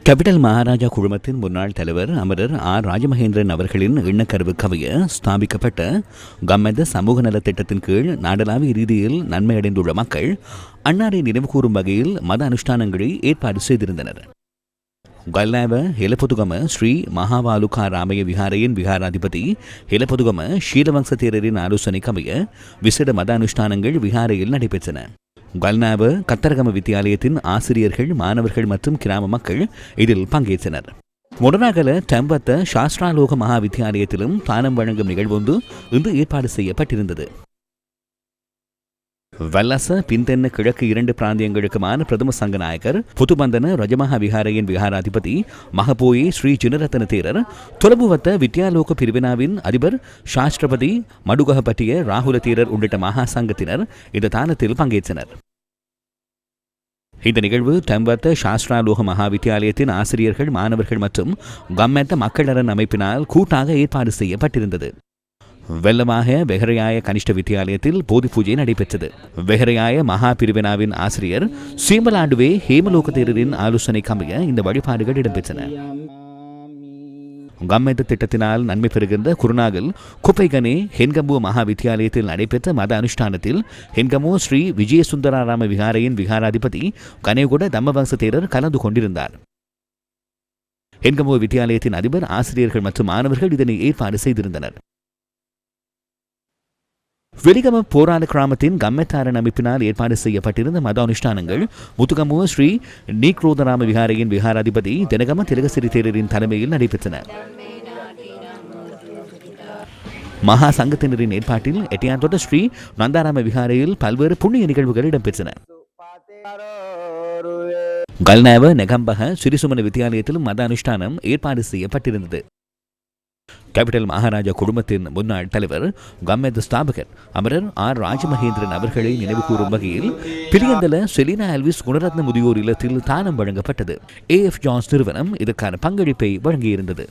Capital Maharaja குழுமத்தின் முன்னாள் தலைவர் அமரர் ஆர் ராஜமகேந்திரன் அவர்களின் எண்ணக்கருவு கவிய ஸ்தாபிக்கப்பட்ட கம்மத சமூக நல திட்டத்தின் கீழ் நாடளாவிய ரீதியில் நன்மையடைந்துள்ள மக்கள் அன்னாரை நினைவுகூரும் வகையில் மத அனுஷ்டானங்களை ஏற்பாடு செய்திருந்தனர். கல்லாவ ஹெலபொதுகம ஸ்ரீ மகாவாலுகா ராமய விகாரையின் விகாராதிபதி ஹெலபொதுகம ஷீலவங்ச தேரரின் ஆலோசனை கமைய விசேட மத அனுஷ்டானங்கள் விகாரையில் நடைபெற்றன. கல்நாவ கத்தரகம வித்தியாலயத்தின் ஆசிரியர்கள், மாணவர்கள் மற்றும் கிராம மக்கள் இதில் பங்கேற்றனர். முடனாகல டம்பத்த சாஸ்திராலோக மகா வித்தியாலயத்திலும் தானம் வழங்கும் நிகழ்வொன்று இன்று ஏற்பாடு செய்யப்பட்டிருந்தது. வல்லச பின்தென்ன கிழக்கு 2 பிராந்தியங்களுக்குமான பிரதம சங்கநாயகர் புதுபந்தன ரஜமஹா விகாரையின் விகாராதிபதி மகபோயே ஸ்ரீ ஜினரத்தன தேரர் தொலபுவத்த வித்யாலோக பிரிவினாவின் அதிபர் சாஸ்திரபதி மடுகஹபட்டிய ராகுல தேரர் உள்ளிட்ட மகா சங்கத்தினர் இந்த தானத்தில் பங்கேற்றனர். இந்த நிகழ்வு டம்பத்த சாஸ்திராலோக மகா வித்தியாலயத்தின் ஆசிரியர்கள், மாணவர்கள் மற்றும் கம்மத்த மக்கள் நலன் அமைப்பினால் கூட்டாக ஏற்பாடு செய்யப்பட்டிருந்தது. வெள்ளமாக வெஹரையாய கனிஷ்ட வித்தியாலயத்தில் போதி பூஜை நடைபெற்றது. வெஹரையாய மகா பிரிவினாவின் ஆசிரியர் சீமலாண்டுவே ஹேமலோக தேரரின் ஆலோசனை கமைய இந்த வழிபாடுகள் இடம்பெற்றன. கம்மத திட்டத்தினால் நன்மை பெறுகின்ற குருநாகல் குப்பைகனே ஹென்கம்பு மகா வித்தியாலயத்தில் நடைபெற்ற மத அனுஷ்டானத்தில் ஹென்கமோ ஸ்ரீ விஜயசுந்தராராம விகாரையின் விகாராதிபதி கனேகுட தம்மவங்ச தேரர் கலந்து கொண்டிருந்தார். ஹென்கமோ வித்தியாலயத்தின் அதிபர், ஆசிரியர்கள் மற்றும் மாணவர்கள் இதனை ஏற்பாடு செய்திருந்தனர். வெளிகம போரான கிராமத்தின் கம்மெத்தாரன் அமைப்பினால் ஏற்பாடு செய்யப்பட்டிருந்த மத அனுஷ்டானங்கள் முத்துகமோ ஸ்ரீ நீக்ரோதராம விகாரையின் விகாராதிபதி தினகம திலகசிறி தேரரின் தலைமையில் நடைபெற்றன. மகா சங்கத்தினரின் ஏற்பாட்டில் எட்டியாந்தோட்ட ஸ்ரீ நந்தாராம விகாரையில் பல்வேறு புண்ணிய நிகழ்வுகள் இடம்பெற்றன. கல்நாவ நெகம்பக சிறிசுமன வித்தியாலயத்திலும் மத அனுஷ்டானம் ஏற்பாடு செய்யப்பட்டிருந்தது. கேபிட்டல் மகாராஜா குடும்பத்தின் முன்னாள் தலைவர் கம்மத ஸ்தாபகர் அமரர் ஆர் ராஜமகேந்திரன் அவர்களை நினைவுகூரும் வகையில் பிரியந்தல செலினா எல்விஸ் குணரத்ன முதியோர் இல்லத்தில் தானம் வழங்கப்பட்டது. AF ஜான்ஸ் நிறுவனம் இதற்கான பங்களிப்பை வழங்கியிருந்தது.